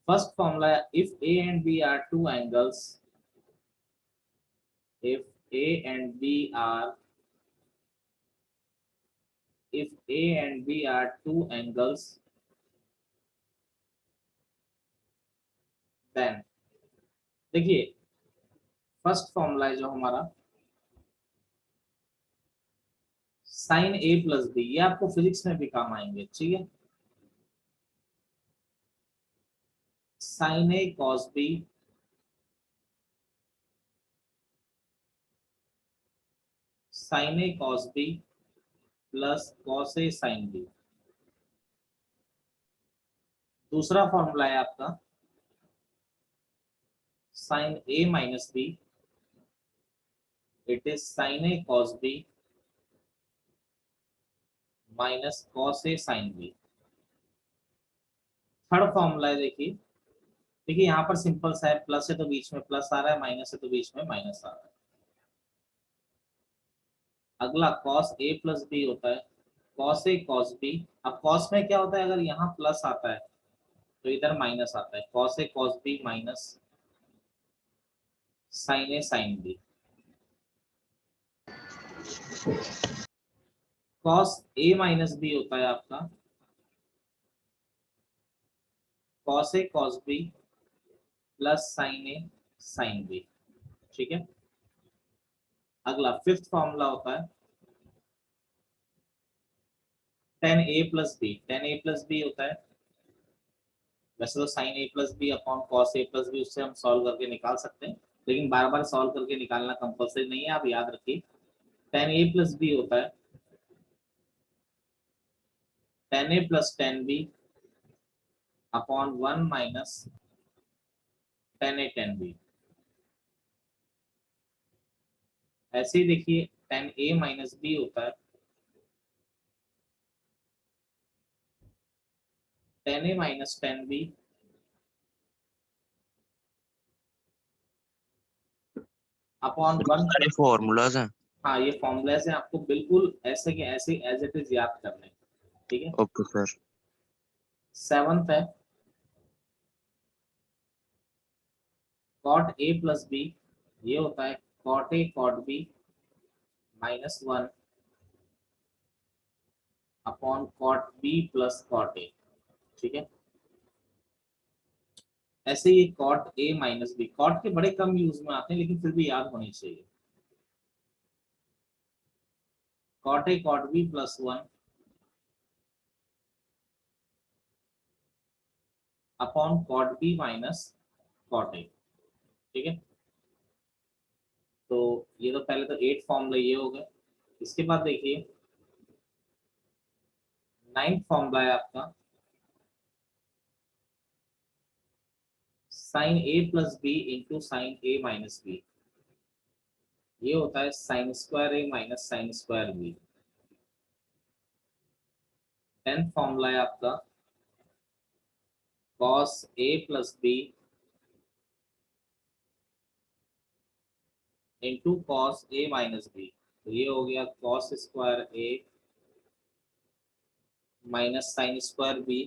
First formula, if A and B are two angles, if a and b are if a and b are two angles, then देखिए first formula है जो हमारा sign A plus B, ये आपको physics में भी काम आएंगे, ठीक है। Sine A cos B sine A cos B plus cos A sine B. दूसरा फॉर्मूला है आपका sine A minus B, it is sine A cos B minus cos A sine B. Third formula है, देखिए देखिए यहाँ पर simple सा है, प्लस है तो बीच में प्लस आ रहा है, माइनस है तो बीच में माइनस आ रहा है। अगला कॉस ए प्लस बी होता है कॉस ए कॉस बी। अब कॉस में क्या होता है, अगर यहाँ प्लस आता है तो इधर माइनस आता है, cos A cos B minus sign A sine B. Cos A minus B होता है आपका cos A cos B plus sign A sine B, ठीक है। अगला फिफ्थ फॉर्मूला होता है tan A plus B. Ten A plus B होता है, वैसे तो sign A plus B upon cos A plus B, उससे हम सॉल्व करके निकाल सकते हैं, लेकिन बार बार सॉल्व करके निकालना कंपलसरी नहीं है, आप याद रखिए। टेन ए प्लस बी होता है tan A plus tan B upon one minus tan A tan B. ऐसे ही देखिए टेन ए माइनस बी होता है tan A minus tan B upon one. सारे फॉर्मूलाज हैं। हाँ, ये फॉर्मूलाज हैं, आपको बिल्कुल ऐसे के ऐसे एज इट इज याद करने, ठीक है। Okay sir. सेवंथ है कॉट ए प्लस बी, ये होता है cot A cot B minus one upon cot B plus cot A, ठीक है। ऐसे ये cot A minus B, cot के बड़े कम यूज में आते हैं लेकिन फिर भी याद होने चाहिए। Cot A cot B plus one upon cot B minus cot A, ठीक है। तो ये तो पहले तो 8 फॉर्मूला ये हो गए। इसके बाद देखिए 9th फॉर्मूला है आपका sine A plus B into sine A minus B, ये होता है sine square A minus sine square B. 10th formula है आपका cos A plus B into cos A minus B, तो ये हो गया cos square A minus sine square B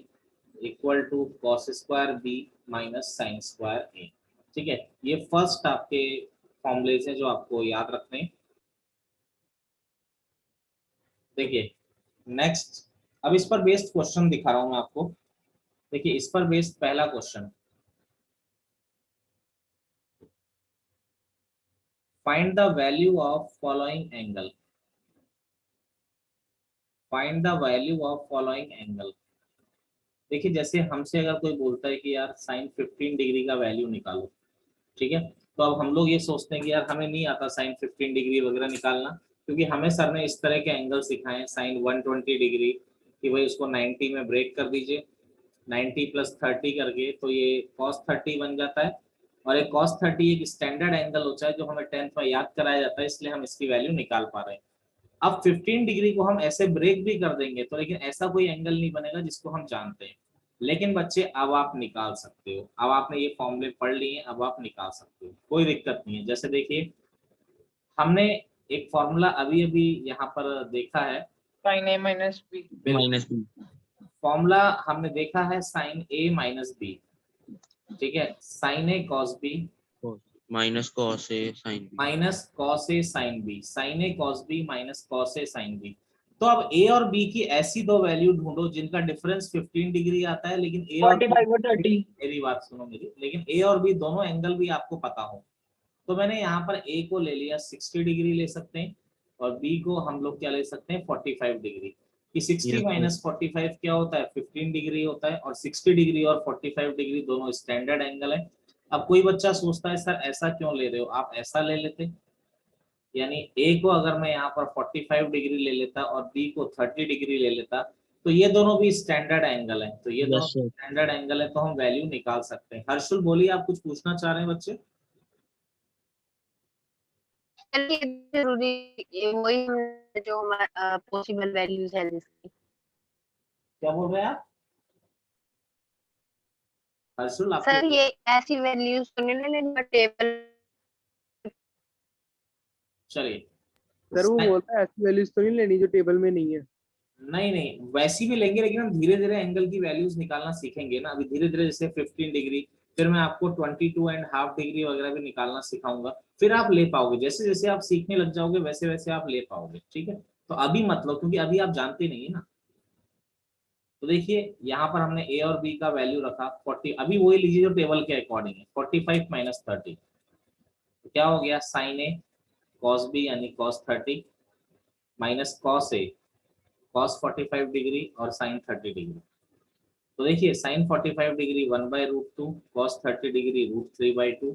equal to cos square B minus sine square A, ठीक है। ये first आपके फॉर्मूलेज हैं जो आपको याद रखने हैं। देखिए नेक्स्ट, अब इस पर बेस्ड क्वेश्चन दिखा रहा हूं मैं आपको। देखिए इस पर बेस्ड पहला question, find the value of following angle. Find the value of following angle. देखिए जैसे हमसे अगर कोई बोलता है कि यार साइन 15 डिग्री का वैल्यू निकालो, ठीक है, तो अब हम लोग ये सोचते हैं कि यार हमें नहीं आता साइन 15 डिग्री वगैरह निकालना, क्योंकि हमें सर ने इस तरह के एंगल सिखाए हैं साइन 120 डिग्री, कि भाई उसको 90 में ब्रेक कर दीजिए, 90 प्लस 30 करके तो ये cos 30 बन जाता है। और एक cos 30 एक स्टैंडर्ड एंगल होता है जो हमें 10th में याद कराया जाता है, इसलिए हम इसकी वैल्यू निकाल पा रहे हैं। अब 15 डिग्री को हम ऐसे ब्रेक भी कर देंगे तो लेकिन ऐसा कोई एंगल नहीं बनेगा जिसको हम जानते हैं। लेकिन बच्चे अब आप निकाल सकते हो, अब आपने ये फॉर्मूले पढ़ लिए, अब आप निकाल सकते हो, कोई दिक्कत नहीं है। जैसे देखिए हमने एक फॉर्मूला अभी अभी यहाँ पर देखा है sine A minus B. Minus B. Formula हमने देखा है साइन ए माइनस बी, ठीक है, sine A cos B minus cos A sine B, minus cos A sine B, sine A cos B minus cos A sine B. तो अब ए और B की ऐसी दो वैल्यू ढूंढो जिनका डिफरेंस 15 डिग्री आता है, लेकिन ए और बी, 45 और 30। मेरी बात सुनो मेरी, लेकिन ए और बी दोनों एंगल भी आपको पता हो। तो मैंने यहाँ पर ए को ले लिया 60 डिग्री ले सकते हैं, और बी को हम लोग क्या ले सकते हैं 45 डिग्री। कि 60 यस सर, माइनस 45 क्या होता है 15 डिग्री होता है, और 60 डिग्री और 45 डिग्री दोनों स्टैंडर्ड एंगल है। अब कोई बच्चा सोचता है सर ऐसा क्यों ले रहे हो, आप ऐसा ले लेते, यानी ए को अगर मैं यहाँ पर 45 डिग्री ले लेता और बी को 30 डिग्री ले लेता, तो ये दोनों भी स्टैंडर्ड एंगल है, तो ये दोनों यस सर। स्टैंडर्ड एंगल है, तो हम वैल्यू निकाल सकते हैं। हर्षुल बोलिए, आप कुछ पूछना चाह रहे हैं बच्चे? चलिए जरूरी ये वही जो हमारा पॉसिबल वैल्यूज है जिसकी। क्या बोल रहे हैं आप हर्षुल? आपके सर ये ऐसी वैल्यूज तो नहीं लेंगे टेबल। चलिए, सर वो बोलता है ऐसी वैल्यूज तो नहीं लेनी जो टेबल में नहीं है। नहीं नहीं वैसी भी लेंगे, लेकिन हम धीरे धीरे एंगल की वैल्यूज निकालना सीखेंगे ना। अभी धीरे धीरे जैसे 15 डिग्री, फिर मैं आपको 22.5 डिग्री वगैरह भी निकालना सिखाऊंगा, फिर आप ले पाओगे। जैसे जैसे आप सीखने लग जाओगे वैसे वैसे आप ले पाओगे, ठीक है। तो अभी मतलब क्योंकि अभी आप जानते नहीं है ना। तो देखिए यहाँ पर हमने ए और बी का वैल्यू रखा 40, अभी वही लीजिए जो टेबल के अकॉर्डिंग है, 45 माइनस 30, तो क्या हो गया साइन ए कॉस बी यानी cos 30 minus cos A cos 45 degree और साइन 30 डिग्री। तो देखिए sine 45 degree 1/√2, cos 30 degree √3/2,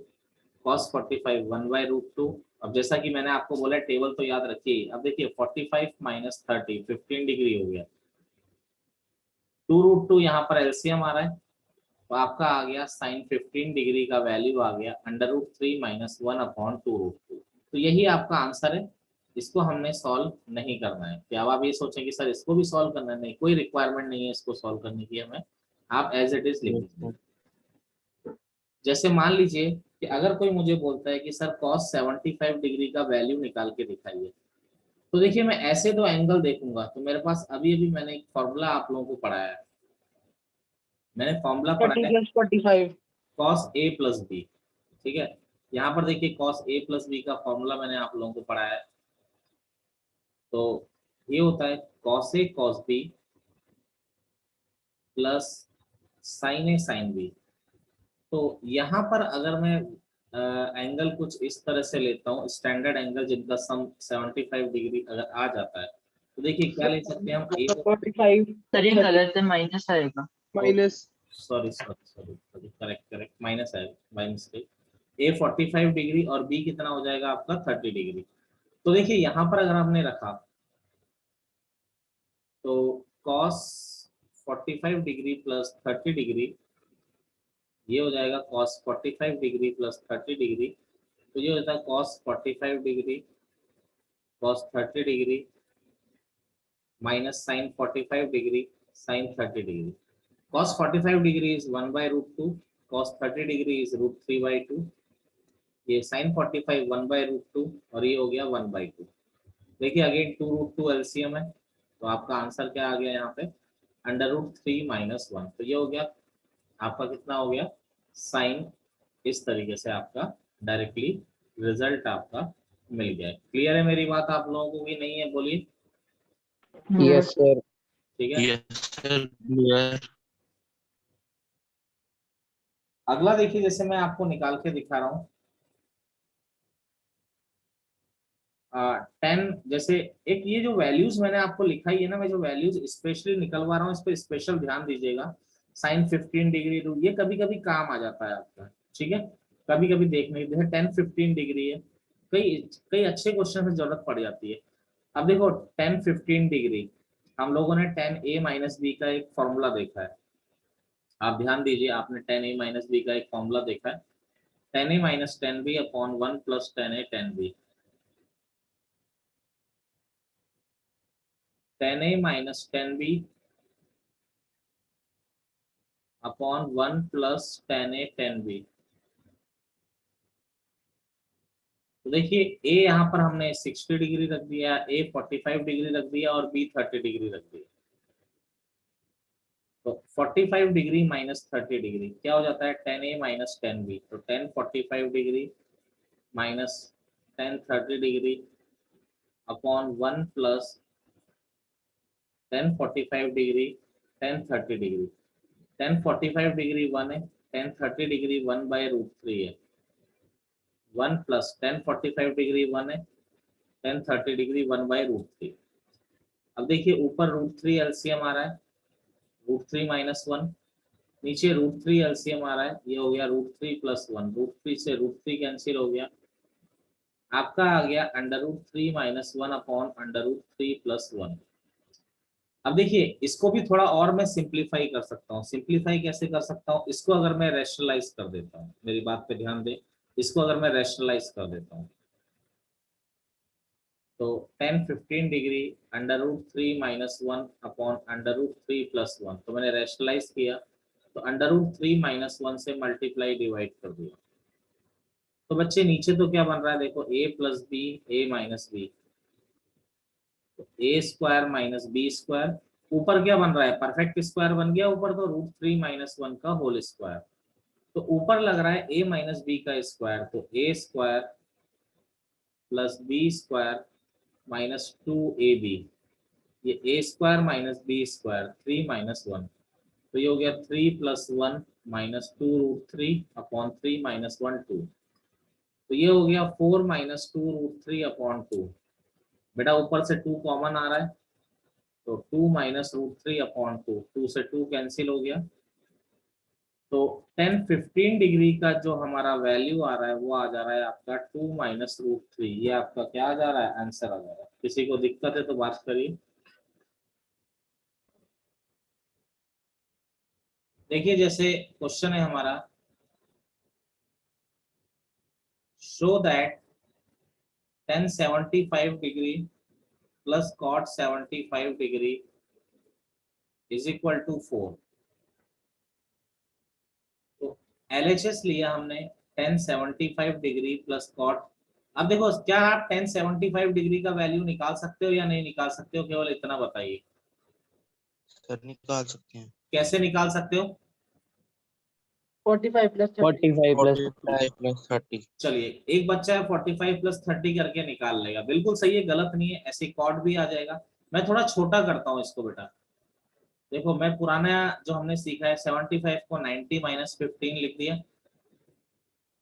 cos 45 1/√2। अब जैसा कि मैंने आपको बोला टेबल तो याद रखिए। अब देखिए 45 माइनस 30 15 डिग्री हो गया, 2√2 यहाँ पर एलसीएम आ रहा है, तो आपका आ गया साइन 15 डिग्री का वैल्यू आ गया √3 माइनस 1/2√2। तो यही आपका आंसर है। इसको हमने सॉल्व नहीं करना है। क्या आप ये सोचें कि सर इसको भी सॉल्व करना है? नहीं, कोई रिक्वायरमेंट नहीं है इसको सॉल्व करने की हमें, आप एज इट इज लिख यस दीजिए। सर, जैसे मान लीजिए कि अगर कोई मुझे बोलता है कि सर कॉस 75 डिग्री का वैल्यू निकाल के दिखाइए, तो देखिए मैं ऐसे दो एंगल देखूंगा, तो मेरे पास अभी अभी मैंने एक फॉर्मूला आप लोगों को पढ़ाया है, मैंने फॉर्मूला 30 पढ़ाया है + 45। कॉस ए प्लस बी, ठीक है। यहाँ पर देखिए कॉस ए प्लस बी का फॉर्मूला मैंने आप लोगों को पढ़ाया है। तो ये होता है cos A cos B plus sign A sine B. तो यहाँ पर अगर मैं एंगल कुछ इस तरह से लेता हूँ, स्टैंडर्ड एंगल जिनका सम 75 डिग्री अगर आ जाता है, तो देखिए क्या ले सकते हैं हम ए को, 45 सर ये गलत है, माइनस आएगा। Minus. Sorry sorry sorry sorry, correct correct, minus आएगा बाय मिस्टेक। ए 45 डिग्री और बी कितना हो जाएगा आपका 30 डिग्री। तो देखिए यहाँ पर अगर हमने रखा तो cos 45 डिग्री प्लस 30 डिग्री, ये हो जाएगा cos 45 डिग्री प्लस 30 डिग्री, तो ये होता है cos 45 degree cos 30 degree minus sin 45 degree sin 30 degree. cos 45 degree is 1/√2, cos 30 degree is √3/2, ये sin 45 1/√2 और ये हो गया 1/2। देखिए अगेन 2√2 एलसीएम है, तो आपका आंसर क्या आ गया यहाँ पे √3 माइनस 1। तो ये हो गया आपका कितना हो गया साइन, इस तरीके से आपका डायरेक्टली रिजल्ट आपका मिल गया। क्लियर है मेरी बात आप लोगों को कि नहीं है? बोलिए। Yes sir. ठीक है, यस सर, क्लियर। अगला देखिए जैसे मैं आपको निकाल के दिखा रहा हूँ 10, जैसे एक ये जो वैल्यूज मैंने आपको लिखा ही है ना, मैं जो वैल्यूज स्पेशली निकलवा रहा हूँ इस पर स्पेशल ध्यान दीजिएगा। साइन 15 डिग्री रूल ये कभी कभी काम आ जाता है आपका, ठीक है। कभी कभी देखने जैसे 10-15 डिग्री है, कई कई अच्छे क्वेश्चन में जरूरत पड़ जाती है। अब देखो 10-15 डिग्री, हम लोगों ने 10a माइनस बी का एक फॉर्मूला देखा है। आप ध्यान दीजिए, आपने 10a माइनस बी का एक फॉर्मूला देखा है, 10a minus 10b upon 1 plus 10a 10b, 10a minus 10b upon 1 plus 10a 10b। तो देखिए a यहाँ पर हमने 60 डिग्री रख दिया, a 45 डिग्री रख दिया और b 30 डिग्री रख दिया। तो 45 डिग्री माइनस 30 डिग्री क्या हो जाता है 10A माइनस 10B। तो 10 45 degree minus 10 30 degree upon 1 plus 10 45 degree 10 30 degree. 10 45 degree 1 है, 10 30 डिग्री 1 बाय रूट 3 है। 1 प्लस 10 45 डिग्री 1 है, 10 30 डिग्री 1 बाय रूट 3। अब देखिए ऊपर रूट 3 एलसीएम आ रहा है, रूट 3 माइनस 1, नीचे रूट 3 एलसीएम आ रहा है, ये हो गया रूट 3 प्लस 1, रूट 3 से रूट 3 कैंसिल हो गया, आपका आ गया under root 3 minus 1 upon under root 3 plus 1। अब देखिए इसको भी थोड़ा और मैं सिंप्लीफाई कर सकता हूँ। सिंप्लीफाई कैसे कर सकता हूँ, इसको अगर मैं रैशनलाइज कर देता हूँ, मेरी बात पे ध्यान दें, इसको अगर मैं रैशनलाइज कर देता हूँ तो 10 15 degree under root 3 minus 1 upon under root 3 plus 1, तो मैंने रैशनलाइज किया तो अंडर रूट 3 माइनस 1 से मल्टीप्लाई डिवाइड कर दिया। तो बच्चे नीचे तो क्या बन रहा है देखो, a plus B A minus B, तो A square minus B square, ऊपर क्या बन रहा है परफेक्ट स्क्वायर बन गया ऊपर, तो रूट 3 माइनस 1 का होल स्क्वायर, तो ऊपर लग रहा है a माइनस बी का स्क्वायर, तो a square plus B square minus 2ab, ये a square minus B square 3 minus 1, तो ये हो गया 3 plus 1 minus 2 root 3 upon 3 minus 1 2, तो ये हो गया 4 माइनस 2 रूट 3 अपॉन 2। बेटा ऊपर से 2 कॉमन आ रहा है, तो 2 माइनस रूट 3 अपॉन 2, 2 से 2 कैंसिल हो गया, तो 10 15 डिग्री का जो हमारा वैल्यू आ रहा है वो आ जा रहा है आपका 2 माइनस रूट 3, ये आपका क्या आ जा रहा है आंसर आ जा रहा है। किसी को दिक्कत है तो बात करिए। देखिए जैसे क्वेश्चन है हमारा, show that tan 75 degree plus cot 75 degree is equal to 4। तो LHS लिया हमने tan 75 डिग्री प्लस cot। अब देखो क्या आप tan 75 डिग्री का वैल्यू निकाल सकते हो या नहीं निकाल सकते हो, केवल इतना बताइए। सर निकाल सकते हैं। कैसे निकाल सकते हो? 45 प्लस 45 प्लस 45 प्लस 30। चलिए एक बच्चा है 45 प्लस 30 करके निकाल लेगा, बिल्कुल सही है, गलत नहीं है, ऐसे कॉट भी आ जाएगा। मैं थोड़ा छोटा करता हूँ इसको बेटा, देखो मैं पुराना जो हमने सीखा है 75 को 90 माइनस 15 लिख दिया,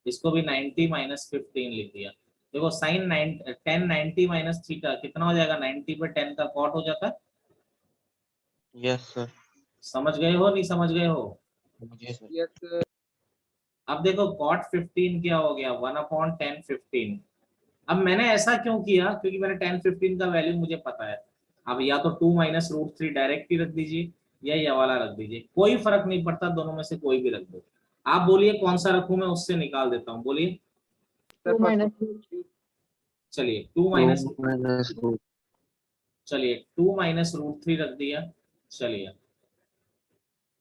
इसको भी 90 माइनस 15 लिख दिया। देखो साइन 10 90 माइनस थीटा कितना हो जाएगा, 90 पे 10 का कॉट हो जाता है। Yes sir. समझ गए हो नहीं समझ गए हो? मुझे सर। यस अब देखो cot 15 क्या हो गया 1 अपॉन 10 15। अब मैंने ऐसा क्यों किया, क्योंकि मैंने 10 15 का वैल्यू मुझे पता है। अब या तो 2 माइनस रूट 3 डायरेक्ट ही रख दीजिए या ये वाला रख दीजिए, कोई फर्क नहीं पड़ता, दोनों में से कोई भी रख दो। आप बोलिए कौन सा रखूं, मैं उससे निकाल देता हूँ, बोलिए। 2 माइनस चलिए 2 माइनस रूट 3 रख दिया। चलिए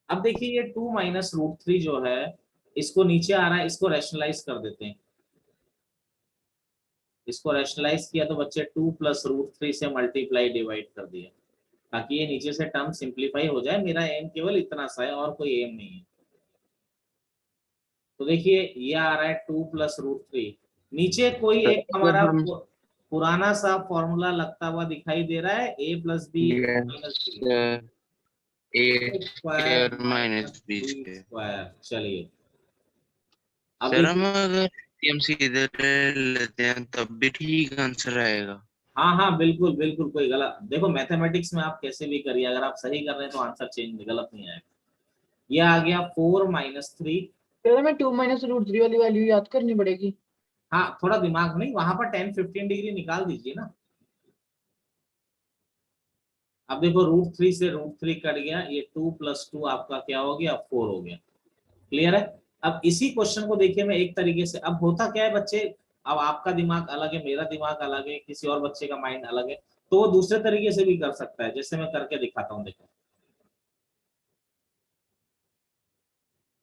अब देखिए ये 2 माइनस रूट 3 जो है इसको नीचे आ रहा है, इसको रैशनलाइज कर देते हैं। इसको रैशनलाइज किया तो बच्चे 2 प्लस रूट 3 से मल्टीप्लाई डिवाइड कर दिया, ताकि ये नीचे से टर्म सिंप्लीफाई हो जाए। मेरा एम केवल इतना सा है और कोई एम नहीं है। तो देखिए ये आ रहा है 2 प्लस रूट 3, नीचे कोई एक हमारा हम पुराना सा फॉर्मूला लगता हुआ दिखाई दे रहा है, a plus b minus a square minus b b square. Square. चलिए अब सर हम देखिए, अगर हम सीधे लेते हैं तब भी ठीक आंसर आएगा। हाँ हाँ बिल्कुल बिल्कुल, कोई गलत, देखो मैथमेटिक्स में आप कैसे भी करिए, अगर आप सही कर रहे हैं तो आंसर चेंज गलत नहीं आएगा। ये आ गया 4 माइनस 3। फिर हमें 2 माइनस रूट 3 वाली वैल्यू याद करनी पड़ेगी। हाँ थोड़ा दिमाग नहीं, वहां पर 10 15 डिग्री निकाल दीजिए ना। अब देखो रूट 3 से रूट 3 कट गया, ये 2 प्लस 2 आपका क्या हो गया 4 हो गया। क्लियर है? अब इसी क्वेश्चन को देखिए मैं एक तरीके से, अब होता क्या है बच्चे, अब आपका दिमाग अलग है, मेरा दिमाग अलग है, किसी और बच्चे का माइंड अलग है, तो वो दूसरे तरीके से भी कर सकता है, जैसे मैं करके दिखाता हूँ। देखो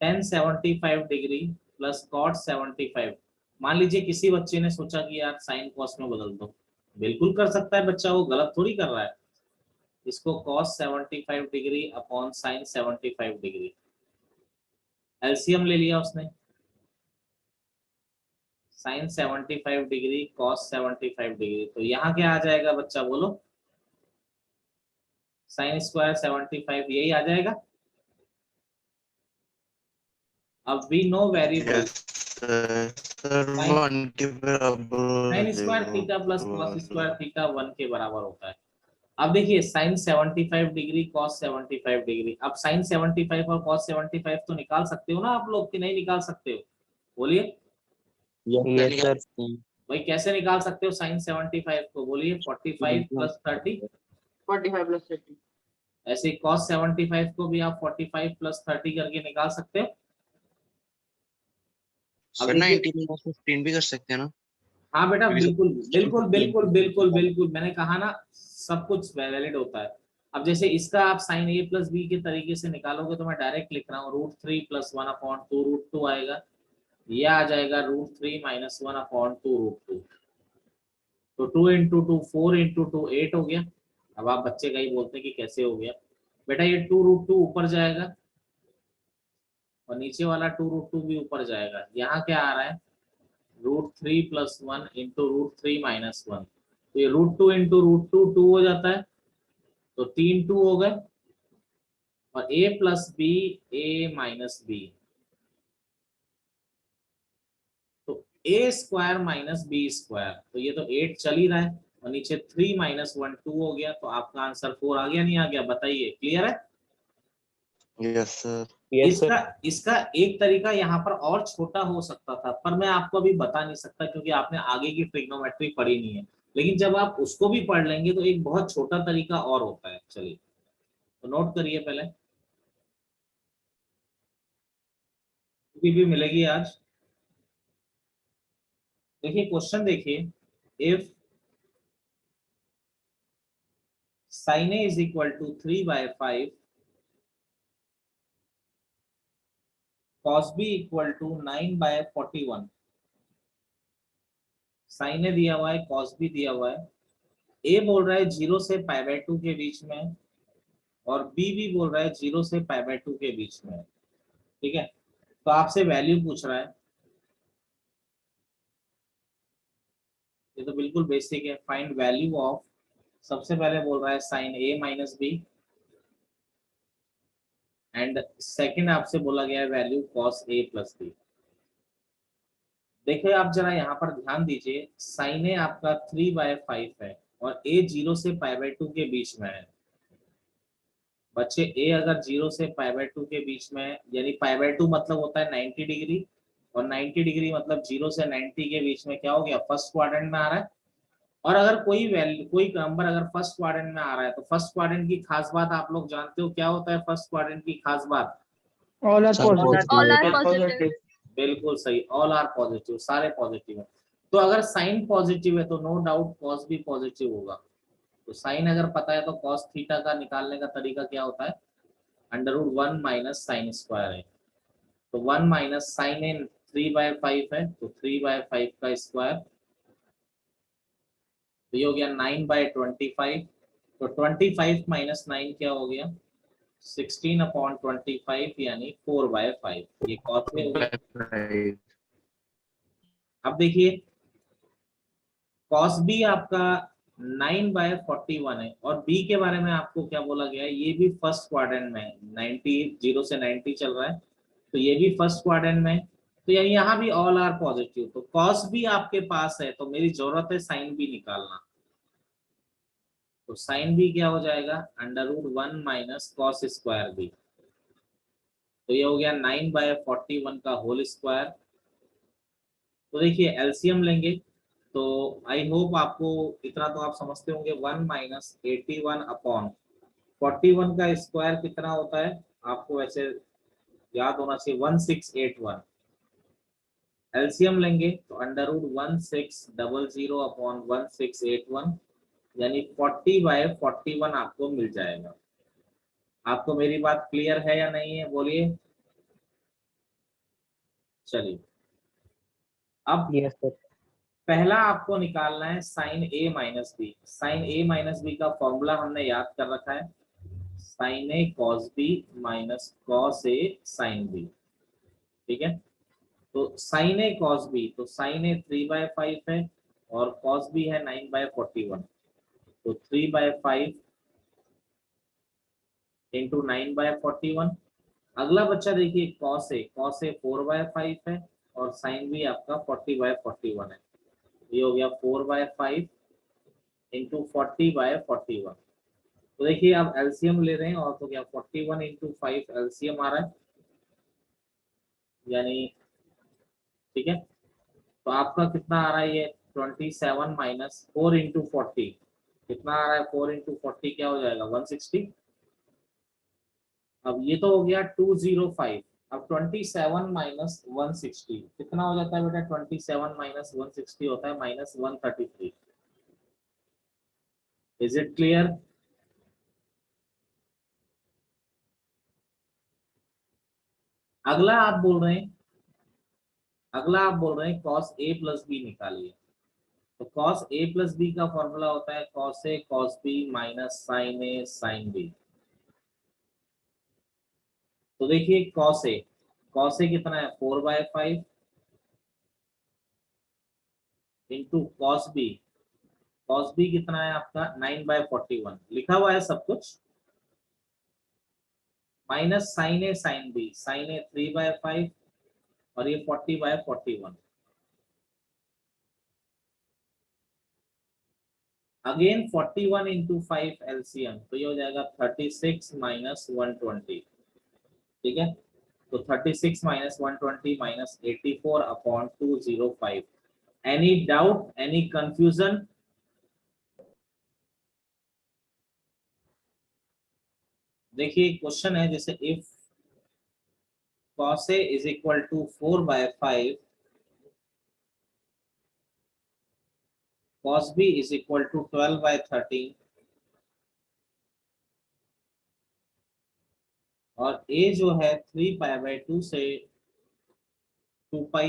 10 75 डिग्री प्लस cot 75, मान लीजिए किसी बच्चे ने सोचा कि यार साइन कॉस में बदल दो, बिल्कुल कर सकता है बच्चा, वो गलत थोड़ी कर रहा है। इसको cos 75 degree upon sin 75 degree, LCM ले लिया उसने, sin 75 डिग्री cos 75 डिग्री, तो यहाँ क्या आ जाएगा बच्चा बोलो, sin स्क्वायर 75 यही आ जाएगा। अब we know variable yes sir, 1 के बराबर हो sin स्क्वायर जाएगा। Theta plus cos square theta 1 के बराबर होता है। अब देखिए sin 75 डिग्री cos 75 डिग्री, अब sin 75 और cos 75 तो निकाल सकते हो ना आप लोग कि नहीं निकाल सकते हो, बोलिए यस सर। भाई कैसे निकाल सकते हो sin 75 को, बोलिए 45 प्लस 30, 45 प्लस 30। ऐसे ही cos 75 को भी आप 45 प्लस 30 करके निकाल सकते हो। अब सर देखिए 19 में 15 भी कर सकते हैं ना? हाँ बेटा क्योंकि बिल्कुल बिल्कुल बिल्कुल बिल्कुल सर बिल्कुल, मैंने कहा ना सब कुछ वैलिड होता है। अब जैसे इसका आप साइन ए प्लस बी के तरीके से निकालोगे तो मैं डायरेक्ट लिख रहा हूँ √3 प्लस 1/2 √2 आएगा, ये आ जाएगा √3 माइनस 1/2 √2, तो 2 इंटू 2 4 इंटू 2 8 हो गया। अब आप बच्चे का ही बोलते हैं कि कैसे हो गया, बेटा ये 2 √2 ऊपर जाएगा और नीचे वाला 2 √2 भी ऊपर जाएगा, यहाँ क्या आ रहा है √3 प्लस 1 इंटू √3 माइनस 1, तो ये √2 इंटू √2 2 हो जाता है, तो 3 2 हो गए, और a plus b a minus B, तो a square minus B square, तो ये तो 8 चल ही रहा है, और नीचे 3 माइनस 1 2 हो गया, तो आपका आंसर 4 आ गया नहीं आ गया, बताइए क्लियर है। Yes sir. इसका इसका एक तरीका यहाँ पर और छोटा हो सकता था, पर मैं आपको अभी बता नहीं सकता क्योंकि आपने आगे की ट्रिग्नोमेट्री पढ़ी नहीं है, लेकिन जब आप उसको भी पढ़ लेंगे तो एक बहुत छोटा तरीका और होता है। चलिए तो नोट करिए पहले, भी मिलेगी आज। देखिए क्वेश्चन देखिए, if sin a is equal to 3/5, cos b equal to 9/41, sin a दिया हुआ है cos b दिया हुआ है, a बोल रहा है 0 से π/2 के बीच में, और b भी बोल रहा है 0 से π/2 के बीच में, ठीक है। तो आपसे वैल्यू पूछ रहा है, ये तो बिल्कुल बेसिक है, फाइंड वैल्यू ऑफ, सबसे पहले बोल रहा है sin a minus b, and second आपसे बोला गया है value cos a plus b. देखिए आप जरा यहाँ पर ध्यान दीजिए, sin a आपका 3/5 है और a 0 से π/2 के बीच में है। बच्चे a अगर 0 से π/2 के बीच में है, यानी π/2 मतलब होता है 90 डिग्री, और 90 डिग्री मतलब 0 से 90 के बीच में क्या हो गया, फर्स्ट क्वाड्रेंट में आ रहा है। और अगर कोई वैल्यू कोई नंबर अगर फर्स्ट क्वाड्रेंट में आ रहा है, तो फर्स्ट क्वाड्रेंट की खास बात आप लोग जानते हो क्या होता है, फर्स्ट क्वाड्रेंट की खास बात, all are sir positive. All are Positive. Positive. बिल्कुल सही, ऑल आर पॉजिटिव, सारे पॉजिटिव है। तो अगर साइन पॉजिटिव है तो नो डाउट कॉस भी पॉजिटिव होगा। तो साइन अगर पता है तो कॉस थीटा का निकालने का तरीका क्या होता है, √1 माइनस साइन स्क्वायर है, तो 1 माइनस साइन इन 3/5 है, तो 3/5 का स्क्वायर, तो ये हो गया 9/25, तो 25 माइनस 9 क्या हो गया 16/25 यानी 4/5, ये कॉस में हो गया। अब देखिए cos b आपका 9/41 है, और b के बारे में आपको क्या बोला गया है, ये भी फर्स्ट क्वाड्रेंट में है, 90 0 से 90 चल रहा है, तो ये भी फर्स्ट क्वाड्रेंट में है, तो यानी यहाँ भी ऑल आर पॉजिटिव, तो cos b आपके पास है, तो मेरी जरूरत है sin b निकालना, तो sin b क्या हो जाएगा √1 माइनस cos स्क्वायर b, तो ये हो गया 9/41 का होल स्क्वायर। तो देखिए एलसीएम लेंगे, तो आई होप आपको इतना तो आप समझते होंगे, 1 माइनस 81/41 का स्क्वायर कितना होता है आपको वैसे याद होना चाहिए, 1681। एलसीएम लेंगे तो √1600/1681 यानी 40/41 आपको मिल जाएगा। आपको मेरी बात क्लियर है या नहीं है, बोलिए। चलिए अब यस सर। पहला आपको निकालना है sine A minus B. Sine A minus B का फॉर्मूला हमने याद कर रखा है, sine A cos B minus cos A sine B. ठीक है, तो साइन ए कॉस बी, तो साइन ए 3/5 है और कॉस बी है 9/41, तो 3/5 इंटू 9/41। अगला बच्चा देखिए कॉस ए 4/5 है और साइन बी आपका 40/41 है, ये हो गया 4/5 इंटू 40/41। तो देखिए आप एलसीएम ले रहे हैं और तो क्या 41 इंटू 5 एलसीएम आ रहा है, यानी ठीक है, तो आपका कितना आ रहा है ये 27 माइनस 4 इंटू 40 कितना आ रहा है, 4 इंटू 40 क्या हो जाएगा 160। अब ये तो हो गया 205। अब 27 माइनस 160 कितना हो जाता है बेटा, 27 माइनस 160 होता है -133। Is it clear? अगला आप बोल रहे हैं, cos a प्लस बी निकालिए। तो cos a प्लस बी का फॉर्मूला होता है cos a cos b minus sin a sin b। तो देखिए cos a कितना है 4/5 इंटू cos b कितना है आपका 9/41, लिखा हुआ है सब कुछ, minus sin a sin b, sin a 3/5 और ये 40/41। अगेन 41 इंटू 5 एलसीएम, तो ये हो जाएगा 36 माइनस 120। ठीक है, तो 36 minus 120 minus 84 upon 205। Any doubt, any confusion? देखिए क्वेश्चन है जैसे if cos a is equal to 4/5, cos b is equal to 12/13 और a जो है 3π/2 से 2π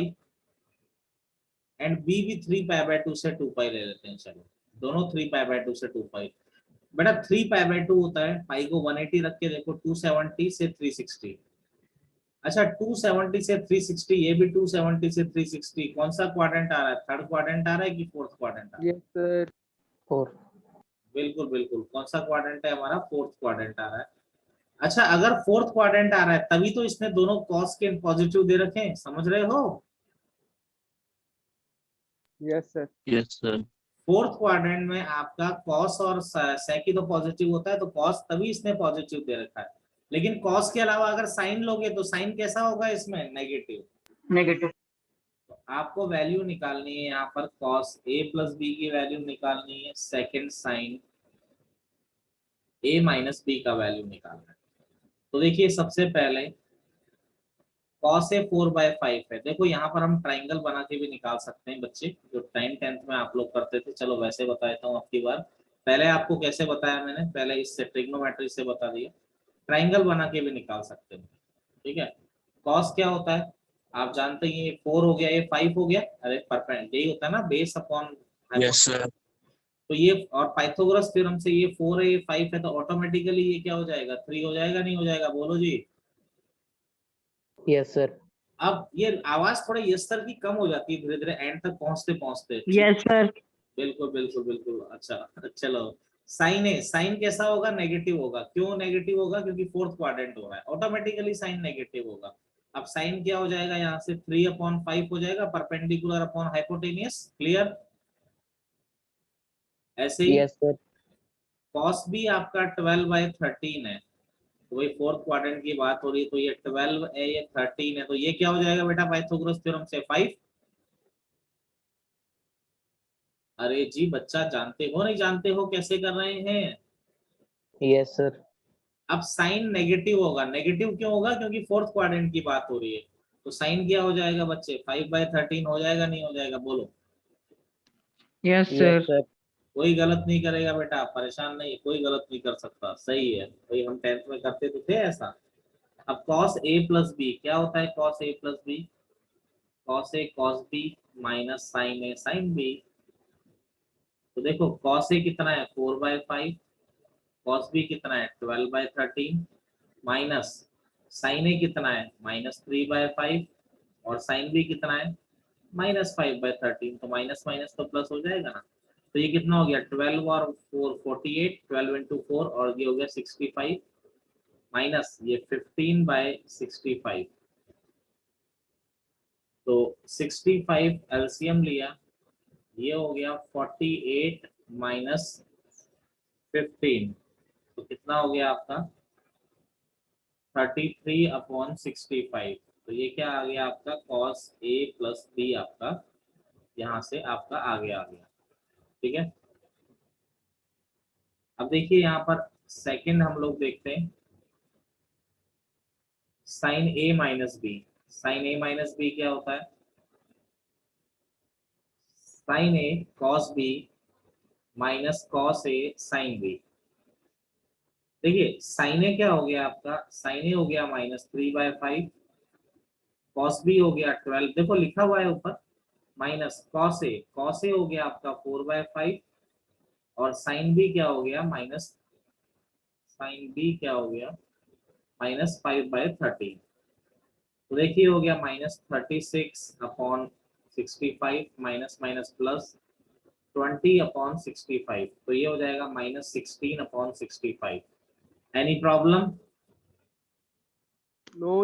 एंड b भी 3π/2 से 2π ले लेते हैं। चलो दोनों 3π/2 से 2π। बेटा 3π/2 होता है, पाई को 180 रख के देखो 270 से 360। अच्छा 270 से 360, ये भी 270 से 360, कौन सा क्वाड्रेंट आ रहा है, थर्ड क्वाड्रेंट आ रहा है कि फोर्थ क्वाड्रेंट आ रहा है? Yes sir 4। बिल्कुल बिल्कुल, कौन सा क्वाड्रेंट है हमारा, फोर्थ क्वाड्रेंट आ रहा है। अच्छा अगर फोर्थ क्वाड्रेंट आ रहा है तभी तो इसने दोनों कॉस के पॉजिटिव दे रखे हैं, समझ रहे हो? Yes sir. Yes sir. Fourth quadrant में आपका कॉस और सेक ही तो पॉजिटिव होता है, तो कॉस तभी इसने पॉजिटिव दे रखा है। लेकिन कॉस के अलावा अगर साइन लोगे तो साइन कैसा होगा इसमें, नेगेटिव। नेगेटिव। तो आपको वैल्यू निकालनी है यहाँ पर cos a प्लस बी की वैल्यू निकालनी है, second sine a minus B का वैल्यू निकालना है। तो देखिए सबसे पहले cos a 4/5 है, देखो यहाँ पर हम ट्राइंगल बना के भी निकाल सकते हैं बच्चे, जो 10th में आप लोग करते थे। चलो वैसे बता देता हूँ आपकी बार, पहले आपको कैसे बताया मैंने, पहले इससे ट्रिग्नोमेट्री से बता दिया, ट्राइंगल बना के भी निकाल सकते हैं। ठीक है, cos क्या होता है आप जानते हैं, ये 4 हो गया, ये 5 हो गया, अरे परपेंडिकुलर यही होता है ना, बेस अपॉन। Yes sir. तो ये और पाइथागोरस थ्योरम से ये 4 है ये 5 है, तो ऑटोमेटिकली ये क्या हो जाएगा 3 हो जाएगा, नहीं हो जाएगा, बोलो जी। Yes sir. अब ये आवाज थोड़ी यस सर की कम हो जाती है धीरे धीरे एंड तक पहुंचते पहुंचते। Yes sir. बिल्कुल बिल्कुल बिल्कुल। अच्छा चलो, साइन है, साइन कैसा होगा, नेगेटिव होगा। क्यों नेगेटिव होगा, क्योंकि फोर्थ क्वाड्रेंट हो रहा है, ऑटोमेटिकली साइन नेगेटिव होगा। अब साइन क्या हो जाएगा, यहाँ से 3/5 हो जाएगा, परपेंडिकुलर अपॉन हाइपोटेनियस। क्लियर? ऐसे ही यस सर। cos भी आपका 12/13 है, तो वही फोर्थ क्वाड्रेंट की बात हो रही है, तो ये 12 है ये 13 है, तो ये क्या हो जाएगा बेटा पाइथागोरस थ्योरम से 5। अरे जी बच्चा जानते हो नहीं जानते हो कैसे कर रहे हैं? Yes sir. अब साइन नेगेटिव होगा, नेगेटिव क्यों होगा, क्योंकि फोर्थ क्वाड्रेंट की बात हो रही है, तो साइन क्या हो जाएगा बच्चे 5/13 हो जाएगा, नहीं हो जाएगा, बोलो। Yes sir. कोई गलत नहीं करेगा बेटा, परेशान नहीं, कोई गलत नहीं कर सकता, सही है भाई, हम 10th में करते तो थे ऐसा। अब cos a प्लस बी क्या होता है, cos a plus b cos A cos B minus sin A sin B। तो देखो cos A कितना है 4/5, cos B कितना है 12/13 माइनस sin A कितना है -3/5 और sin B कितना है -5/13। तो माइनस माइनस तो प्लस हो जाएगा ना। तो ये कितना हो गया 12 और 4 48, 12 into 4 और ये हो गया 65 माइनस ये 15/65। तो 65 एलसीएम लिया, ये हो गया 48 माइनस 15। तो कितना हो गया आपका 33/65। तो ये क्या आ गया आपका cos A प्लस B आपका यहाँ से आपका आगे आ गया। ठीक है, अब देखिए यहाँ पर सेकंड हम लोग देखते हैं sin A minus B. sin A minus B क्या होता है sin A cos B minus cos A sin B। देखिए sin A क्या हो गया आपका sin A हो गया -3/5, cos B हो गया 12, देखो लिखा हुआ है ऊपर माइनस cos A हो गया आपका 4/5 और sin B क्या हो गया sin B क्या हो गया -5/13। तो देखिए हो गया -36/65 माइनस माइनस प्लस 20/65। तो ये हो जाएगा -16/65। Any problem? नो